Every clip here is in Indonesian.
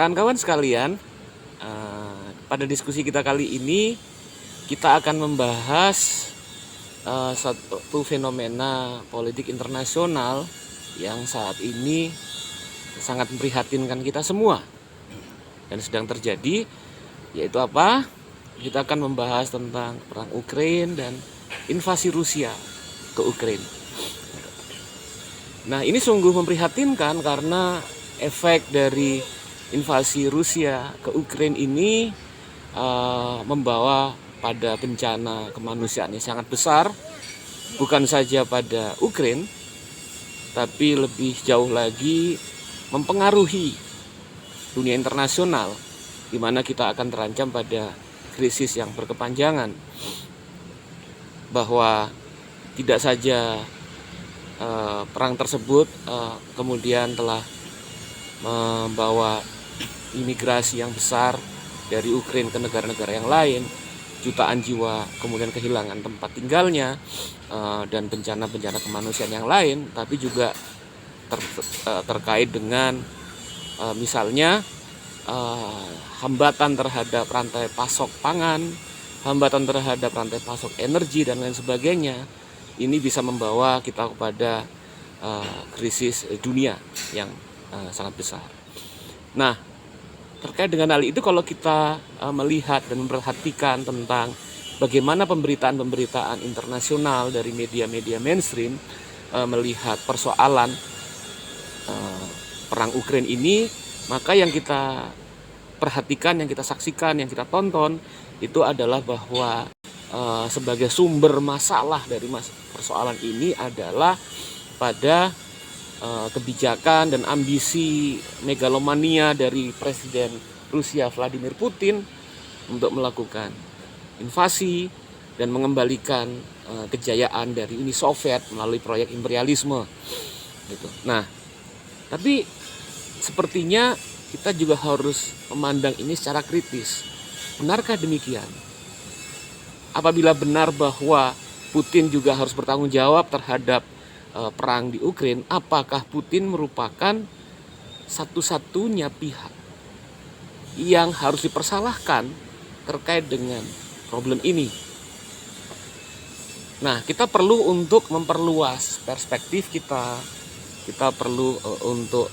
Kawan-kawan sekalian, pada diskusi kita kali ini kita akan membahas satu fenomena politik internasional yang saat ini sangat memprihatinkan kita semua dan sedang terjadi, yaitu apa? Kita akan membahas tentang perang Ukraina dan invasi Rusia ke Ukraina. Nah, ini sungguh memprihatinkan karena efek dari invasi Rusia ke Ukraina ini membawa pada bencana kemanusiaan yang sangat besar, bukan saja pada Ukraina, tapi lebih jauh lagi mempengaruhi dunia internasional, di mana kita akan terancam pada krisis yang berkepanjangan, bahwa tidak saja perang tersebut kemudian telah membawa imigrasi yang besar dari Ukraina ke negara-negara yang lain, jutaan jiwa kemudian kehilangan tempat tinggalnya, dan bencana-bencana kemanusiaan yang lain, tapi juga terkait dengan misalnya hambatan terhadap rantai pasok pangan, hambatan terhadap rantai pasok energi dan lain sebagainya. Ini bisa membawa kita kepada krisis dunia yang sangat besar. Nah, terkait dengan hal itu, kalau kita melihat dan memperhatikan tentang bagaimana pemberitaan-pemberitaan internasional dari media-media mainstream melihat persoalan perang Ukraina ini, maka yang kita perhatikan, yang kita saksikan, yang kita tonton itu adalah bahwa sebagai sumber masalah dari persoalan ini adalah pada kebijakan dan ambisi megalomania dari Presiden Rusia Vladimir Putin untuk melakukan invasi dan mengembalikan kejayaan dari Uni Soviet melalui proyek imperialisme gitu. Nah, tapi sepertinya kita juga harus memandang ini secara kritis. Benarkah demikian? Apabila benar bahwa Putin juga harus bertanggung jawab terhadap perang di Ukraina, apakah Putin merupakan satu-satunya pihak yang harus dipersalahkan terkait dengan problem ini? Nah, kita perlu untuk memperluas perspektif kita. Kita perlu untuk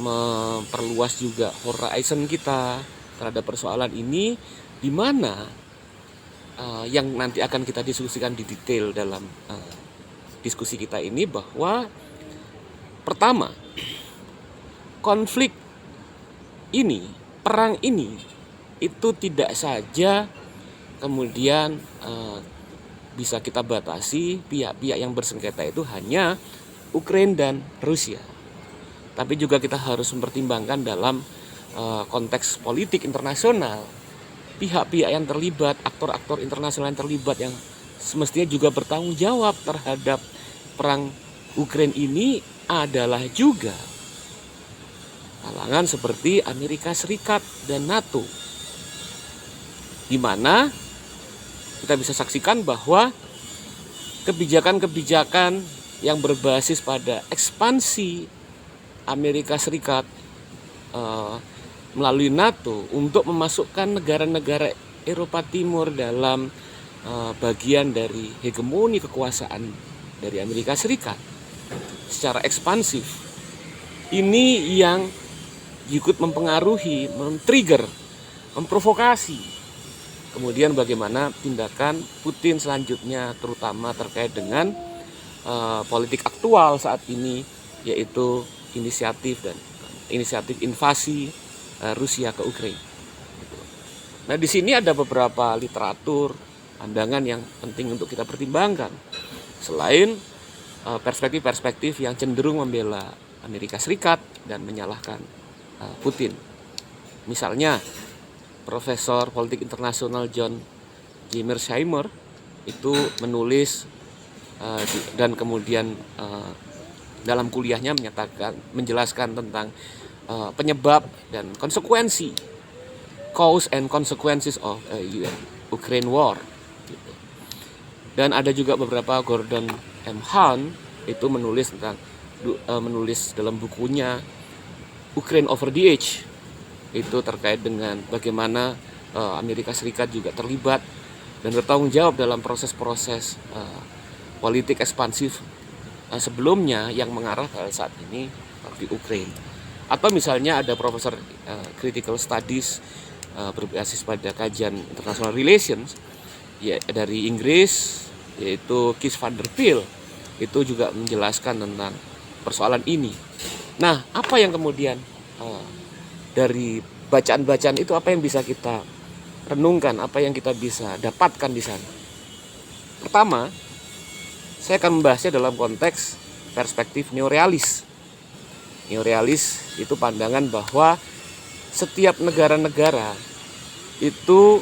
memperluas juga horizon kita terhadap persoalan ini, di mana yang nanti akan kita diskusikan di detail dalam diskusi kita ini, bahwa pertama, konflik ini, perang ini itu tidak saja kemudian bisa kita batasi pihak-pihak yang bersengketa itu hanya Ukraina dan Rusia, tapi juga kita harus mempertimbangkan dalam konteks politik internasional, pihak-pihak yang terlibat, aktor-aktor internasional yang terlibat, yang semestinya juga bertanggung jawab terhadap perang Ukraina ini adalah juga kalangan seperti Amerika Serikat dan NATO, di mana kita bisa saksikan bahwa kebijakan-kebijakan yang berbasis pada ekspansi Amerika Serikat melalui NATO untuk memasukkan negara-negara Eropa Timur dalam bagian dari hegemoni kekuasaan dari Amerika Serikat secara ekspansif, ini yang ikut mempengaruhi, men-trigger, memprovokasi kemudian bagaimana tindakan Putin selanjutnya, terutama terkait dengan politik aktual saat ini, yaitu inisiatif invasi Rusia ke Ukraina. Nah, di sini ada beberapa literatur, pandangan yang penting untuk kita pertimbangkan. Selain perspektif-perspektif yang cenderung membela Amerika Serikat dan menyalahkan Putin. Misalnya, Profesor Politik Internasional John Mearsheimer itu menulis dan kemudian dalam kuliahnya menjelaskan tentang penyebab dan konsekuensi, cause and consequences of Ukraine war. Dan ada juga beberapa, Gordon M. Hunt itu menulis dalam bukunya Ukraine Over the Edge itu terkait dengan bagaimana Amerika Serikat juga terlibat dan bertanggung jawab dalam proses-proses politik ekspansif sebelumnya yang mengarah ke saat ini di Ukraina. Atau misalnya ada profesor critical studies berbasis pada kajian international relations ya dari Inggris, yaitu Kees van der Pijl, itu juga menjelaskan tentang persoalan ini. Nah, apa yang kemudian dari bacaan-bacaan itu apa yang bisa kita renungkan, apa yang kita bisa dapatkan di sana? Pertama, saya akan membahasnya dalam konteks perspektif neorealis. Neorealis itu pandangan bahwa setiap negara-negara itu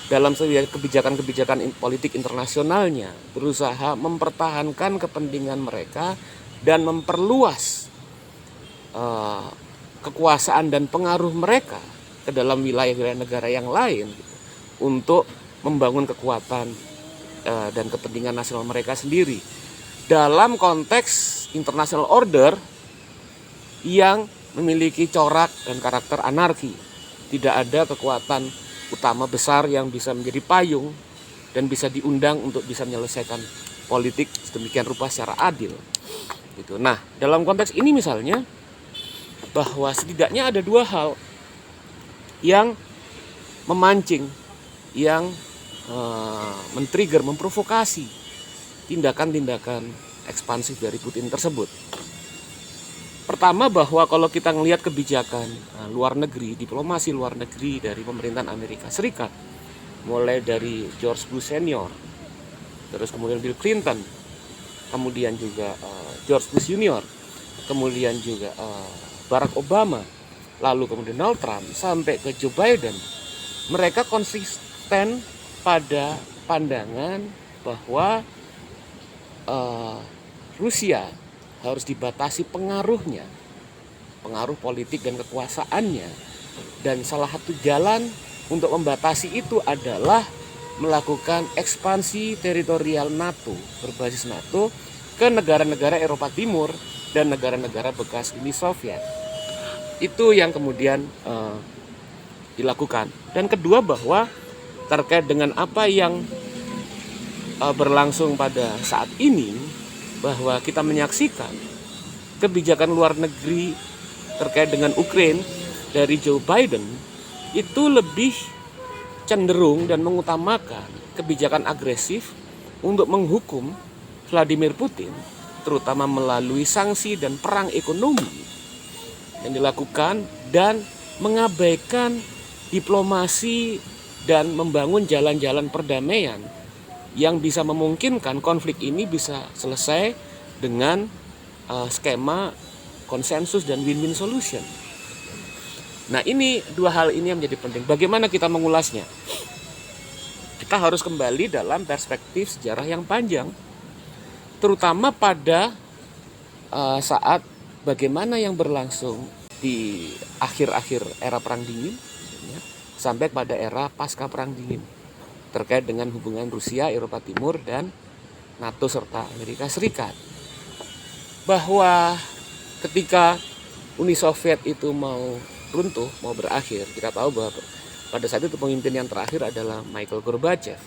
dalam kebijakan-kebijakan politik internasionalnya berusaha mempertahankan kepentingan mereka dan memperluas kekuasaan dan pengaruh mereka ke dalam wilayah-wilayah negara yang lain untuk membangun kekuatan dan kepentingan nasional mereka sendiri dalam konteks international order yang memiliki corak dan karakter anarki. Tidak ada kekuatan utama besar yang bisa menjadi payung dan bisa diundang untuk bisa menyelesaikan politik sedemikian rupa secara adil gitu. Nah, dalam konteks ini misalnya bahwa setidaknya ada dua hal yang memancing, yang men-trigger, memprovokasi tindakan-tindakan ekspansif dari Putin tersebut. Pertama, bahwa kalau kita melihat kebijakan luar negeri, diplomasi luar negeri dari pemerintahan Amerika Serikat, mulai dari George Bush senior, terus kemudian Bill Clinton, kemudian juga George Bush junior, kemudian juga Barack Obama, lalu kemudian Donald Trump, sampai ke Joe Biden, mereka konsisten pada pandangan bahwa Rusia harus dibatasi pengaruhnya, pengaruh politik dan kekuasaannya, dan salah satu jalan untuk membatasi itu adalah melakukan ekspansi teritorial NATO, berbasis NATO, ke negara-negara Eropa Timur dan negara-negara bekas Uni Soviet. Itu yang kemudian dilakukan. Dan kedua, bahwa terkait dengan apa yang berlangsung pada saat ini, bahwa kita menyaksikan kebijakan luar negeri terkait dengan Ukraina dari Joe Biden itu lebih cenderung dan mengutamakan kebijakan agresif untuk menghukum Vladimir Putin, terutama melalui sanksi dan perang ekonomi yang dilakukan, dan mengabaikan diplomasi dan membangun jalan-jalan perdamaian yang bisa memungkinkan konflik ini bisa selesai dengan skema konsensus dan win-win solution. Nah, ini dua hal ini yang menjadi penting. Bagaimana kita mengulasnya? Kita harus kembali dalam perspektif sejarah yang panjang, terutama pada saat bagaimana yang berlangsung di akhir-akhir era Perang Dingin sampai pada era pasca Perang Dingin terkait dengan hubungan Rusia, Eropa Timur, dan NATO serta Amerika Serikat. Bahwa ketika Uni Soviet itu mau runtuh, mau berakhir, kita tahu bahwa pada saat itu pemimpin yang terakhir adalah Mikhail Gorbachev.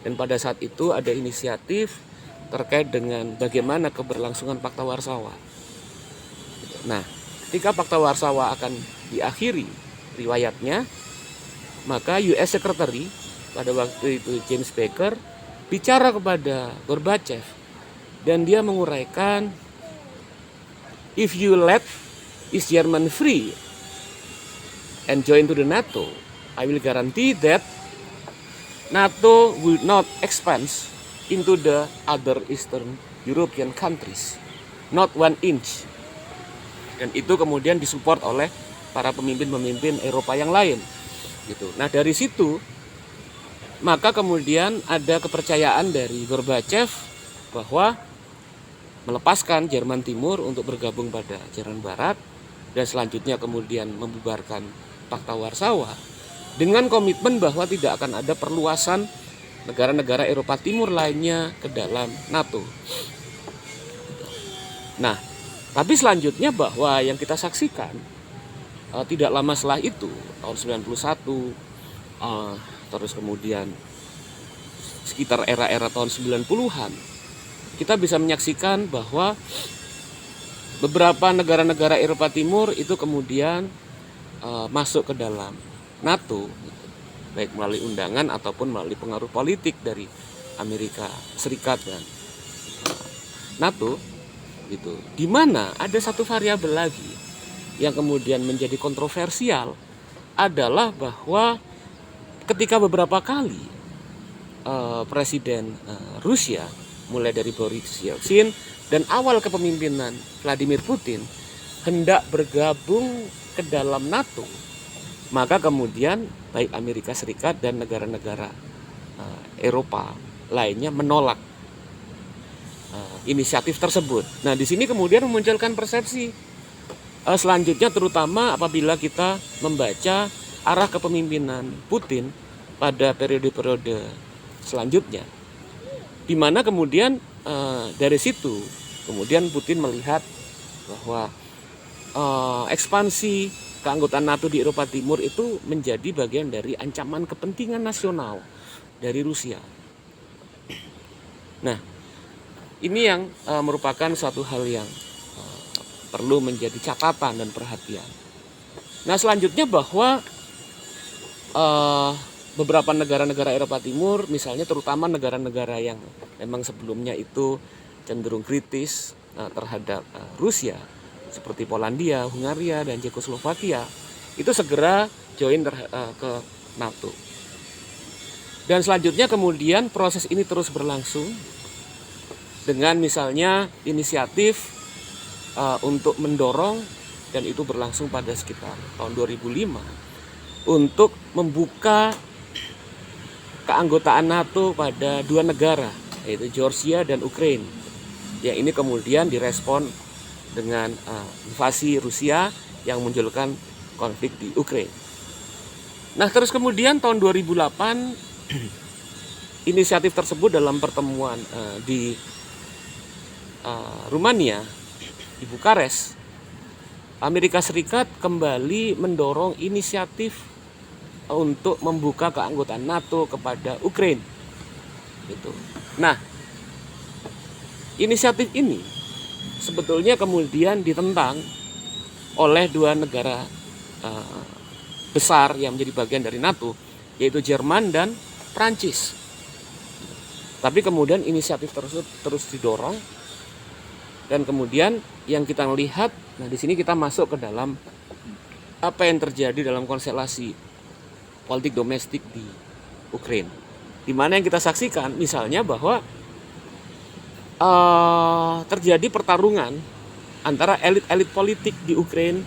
Dan pada saat itu ada inisiatif terkait dengan bagaimana keberlangsungan Pakta Warsawa. Nah, ketika Pakta Warsawa akan diakhiri riwayatnya, maka US Secretary pada waktu itu James Baker bicara kepada Gorbachev, dan dia menguraikan, if you let East German free and join to the NATO, I will guarantee that NATO will not expand into the other Eastern European countries, not 1 inch. Dan itu kemudian disupport oleh para pemimpin-pemimpin Eropa yang lain gitu. Nah, dari situ maka kemudian ada kepercayaan dari Gorbachev bahwa melepaskan Jerman Timur untuk bergabung pada Jerman Barat, dan selanjutnya kemudian membubarkan Pakta Warsawa dengan komitmen bahwa tidak akan ada perluasan negara-negara Eropa Timur lainnya ke dalam NATO. Nah, tapi selanjutnya bahwa yang kita saksikan tidak lama setelah itu, tahun 91, terus kemudian sekitar era-era tahun 90-an, kita bisa menyaksikan bahwa beberapa negara-negara Eropa Timur itu kemudian masuk ke dalam NATO, baik melalui undangan ataupun melalui pengaruh politik dari Amerika Serikat dan NATO gitu. Di mana ada satu variabel lagi yang kemudian menjadi kontroversial adalah bahwa ketika beberapa kali Presiden Rusia mulai dari Boris Yeltsin dan awal kepemimpinan Vladimir Putin hendak bergabung ke dalam NATO, maka kemudian baik Amerika Serikat dan negara-negara Eropa lainnya menolak inisiatif tersebut. Nah, di sini kemudian memunculkan persepsi selanjutnya, terutama apabila kita membaca arah kepemimpinan Putin pada periode-periode selanjutnya, di mana kemudian dari situ kemudian Putin melihat bahwa ekspansi keanggotaan NATO di Eropa Timur itu menjadi bagian dari ancaman kepentingan nasional dari Rusia. Nah, ini yang merupakan suatu hal yang perlu menjadi catatan dan perhatian. Nah, selanjutnya bahwa beberapa negara-negara Eropa Timur, misalnya terutama negara-negara yang memang sebelumnya itu cenderung kritis terhadap Rusia, seperti Polandia, Hungaria, dan Cekoslovakia, itu segera join ke NATO. Dan selanjutnya kemudian proses ini terus berlangsung dengan misalnya inisiatif untuk mendorong, dan itu berlangsung pada sekitar tahun 2005, untuk membuka keanggotaan NATO pada dua negara, yaitu Georgia dan Ukraina. Ya, ini kemudian direspon dengan invasi Rusia yang memunculkan konflik di Ukraina. Nah, terus kemudian tahun 2008 inisiatif tersebut dalam pertemuan di Rumania, di Bukares, Amerika Serikat kembali mendorong inisiatif untuk membuka keanggotaan NATO kepada Ukraina. Gitu. Nah, inisiatif ini sebetulnya kemudian ditentang oleh dua negara besar yang menjadi bagian dari NATO, yaitu Jerman dan Prancis. Tapi kemudian inisiatif tersebut terus didorong, dan kemudian yang kita lihat, nah di sini kita masuk ke dalam apa yang terjadi dalam konstelasi politik domestik di Ukraina, di mana yang kita saksikan misalnya bahwa terjadi pertarungan antara elit-elit politik di Ukraina,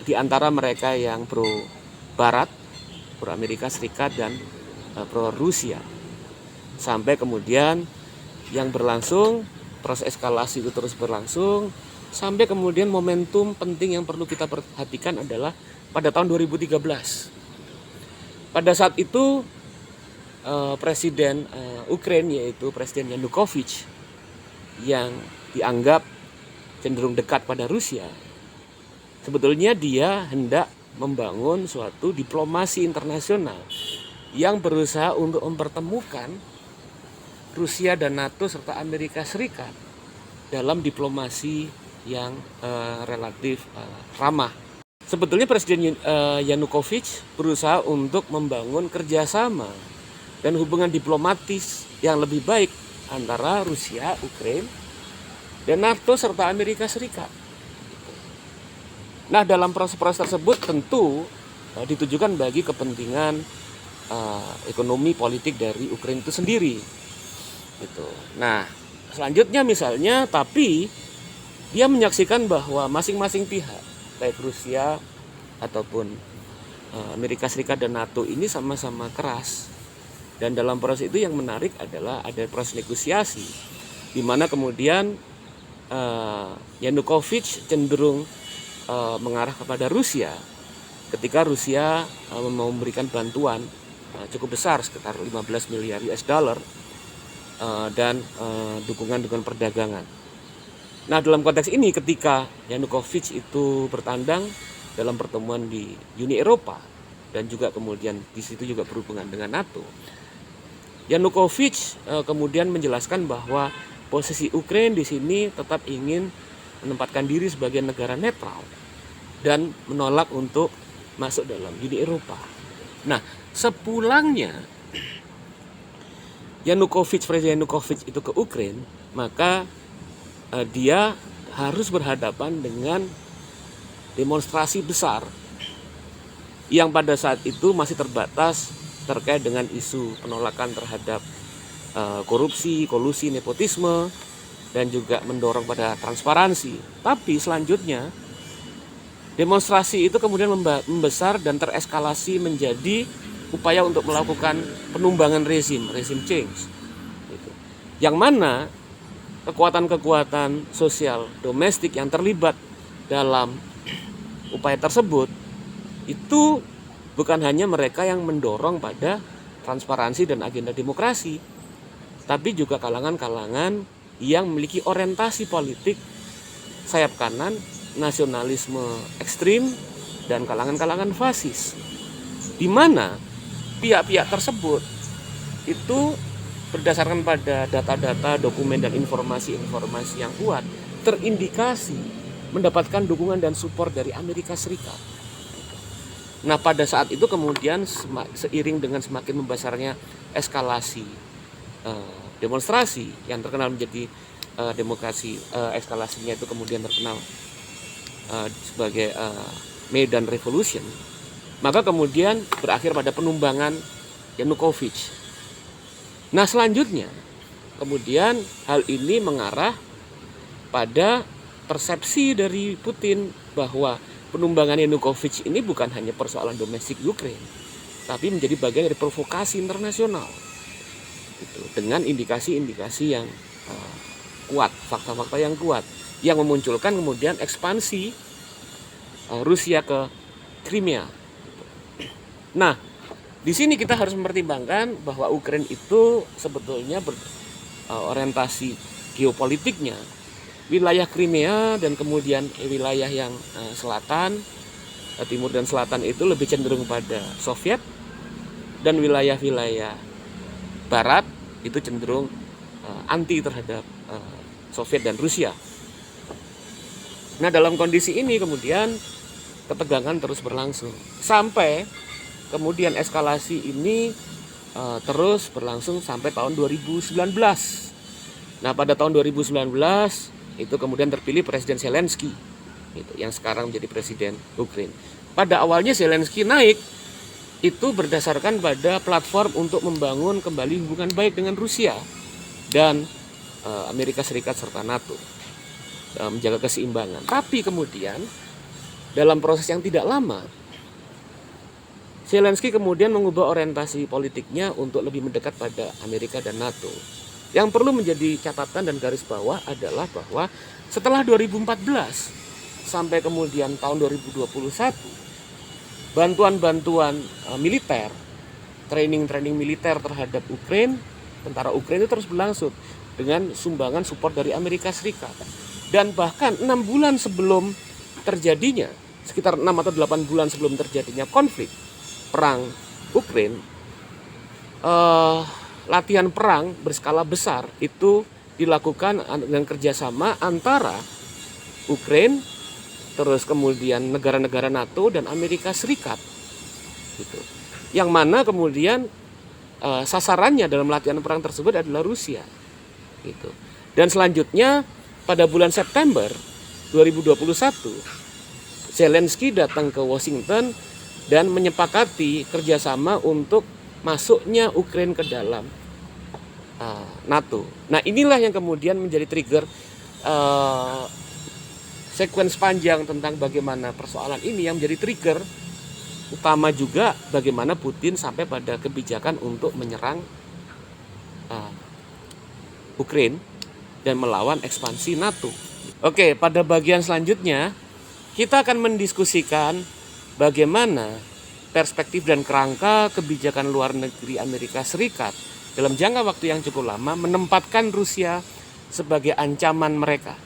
di antara mereka yang pro Barat, pro Amerika Serikat, dan pro Rusia, sampai kemudian yang berlangsung, proses eskalasi itu terus berlangsung, sampai kemudian momentum penting yang perlu kita perhatikan adalah pada tahun 2013. Pada saat itu Presiden Ukraina, yaitu Presiden Yanukovych, yang dianggap cenderung dekat pada Rusia, sebetulnya dia hendak membangun suatu diplomasi internasional yang berusaha untuk mempertemukan Rusia dan NATO serta Amerika Serikat dalam diplomasi yang relatif ramah. Sebetulnya Presiden Yanukovych berusaha untuk membangun kerjasama dan hubungan diplomatis yang lebih baik antara Rusia, Ukraina, dan NATO serta Amerika Serikat. Nah, dalam proses-proses tersebut tentu ditujukan bagi kepentingan ekonomi politik dari Ukraina itu sendiri. Gitu. Nah, selanjutnya misalnya, tapi dia menyaksikan bahwa masing-masing pihak, baik Rusia ataupun Amerika Serikat dan NATO ini sama-sama keras. Dan dalam proses itu yang menarik adalah ada proses negosiasi, di mana kemudian Yanukovych cenderung mengarah kepada Rusia ketika Rusia memberikan bantuan cukup besar, sekitar 15 miliar US dollar, dan dukungan perdagangan. Nah, dalam konteks ini ketika Yanukovych itu bertandang dalam pertemuan di Uni Eropa dan juga kemudian di situ juga berhubungan dengan NATO. Yanukovych kemudian menjelaskan bahwa posisi Ukraina di sini tetap ingin menempatkan diri sebagai negara netral dan menolak untuk masuk dalam Uni Eropa. Nah, sepulangnya Presiden Yanukovych itu ke Ukraina, maka dia harus berhadapan dengan demonstrasi besar yang pada saat itu masih terbatas terkait dengan isu penolakan terhadap korupsi, kolusi, nepotisme, dan juga mendorong pada transparansi. Tapi selanjutnya demonstrasi itu kemudian membesar dan tereskalasi menjadi upaya untuk melakukan penumbangan rezim change. Yang mana kekuatan-kekuatan sosial domestik yang terlibat dalam upaya tersebut itu bukan hanya mereka yang mendorong pada transparansi dan agenda demokrasi, tapi juga kalangan-kalangan yang memiliki orientasi politik sayap kanan, nasionalisme ekstrim, dan kalangan-kalangan fasis, di mana pihak-pihak tersebut itu berdasarkan pada data-data, dokumen, dan informasi-informasi yang kuat terindikasi mendapatkan dukungan dan support dari Amerika Serikat. Nah, pada saat itu kemudian seiring dengan semakin membesarnya eskalasi demonstrasi yang terkenal menjadi eskalasinya itu kemudian terkenal sebagai Maidan Revolution, maka kemudian berakhir pada penumbangan Yanukovych. Nah, selanjutnya kemudian hal ini mengarah pada persepsi dari Putin bahwa penumbangan Yanukovych ini bukan hanya persoalan domestik Ukraina, tapi menjadi bagian dari provokasi internasional. Dengan indikasi-indikasi yang kuat, fakta-fakta yang kuat, yang memunculkan kemudian ekspansi Rusia ke Crimea. Nah, di sini kita harus mempertimbangkan bahwa Ukraina itu sebetulnya orientasi geopolitiknya wilayah Crimea dan kemudian wilayah yang selatan, timur dan selatan itu lebih cenderung pada Soviet, dan wilayah-wilayah barat itu cenderung anti terhadap Soviet dan Rusia. Nah, dalam kondisi ini kemudian ketegangan terus berlangsung sampai kemudian eskalasi ini terus berlangsung sampai tahun 2019. Nah, pada tahun 2019 itu kemudian terpilih Presiden Zelensky, yang sekarang menjadi Presiden Ukraina. Pada awalnya Zelensky naik itu berdasarkan pada platform untuk membangun kembali hubungan baik dengan Rusia dan Amerika Serikat serta NATO, menjaga keseimbangan. Tapi kemudian dalam proses yang tidak lama, Zelensky kemudian mengubah orientasi politiknya untuk lebih mendekat pada Amerika dan NATO. Yang perlu menjadi catatan dan garis bawah adalah bahwa setelah 2014 sampai kemudian tahun 2021, bantuan-bantuan militer, training militer terhadap Ukraina, tentara Ukraina itu terus berlangsung dengan sumbangan support dari Amerika Serikat. Dan bahkan 6 bulan sebelum terjadinya, sekitar 6 atau 8 bulan sebelum terjadinya konflik perang Ukraina, latihan perang berskala besar itu dilakukan dengan kerjasama antara Ukraina, terus kemudian negara-negara NATO dan Amerika Serikat, gitu. Yang mana kemudian sasarannya dalam latihan perang tersebut adalah Rusia, gitu. Dan selanjutnya pada bulan September 2021, Zelensky datang ke Washington dan menyepakati kerjasama untuk masuknya Ukraina ke dalam NATO. Nah, inilah yang kemudian menjadi trigger sekuens panjang tentang bagaimana persoalan ini yang menjadi trigger utama juga bagaimana Putin sampai pada kebijakan untuk menyerang Ukraina dan melawan ekspansi NATO. Oke, pada bagian selanjutnya kita akan mendiskusikan bagaimana perspektif dan kerangka kebijakan luar negeri Amerika Serikat dalam jangka waktu yang cukup lama menempatkan Rusia sebagai ancaman mereka.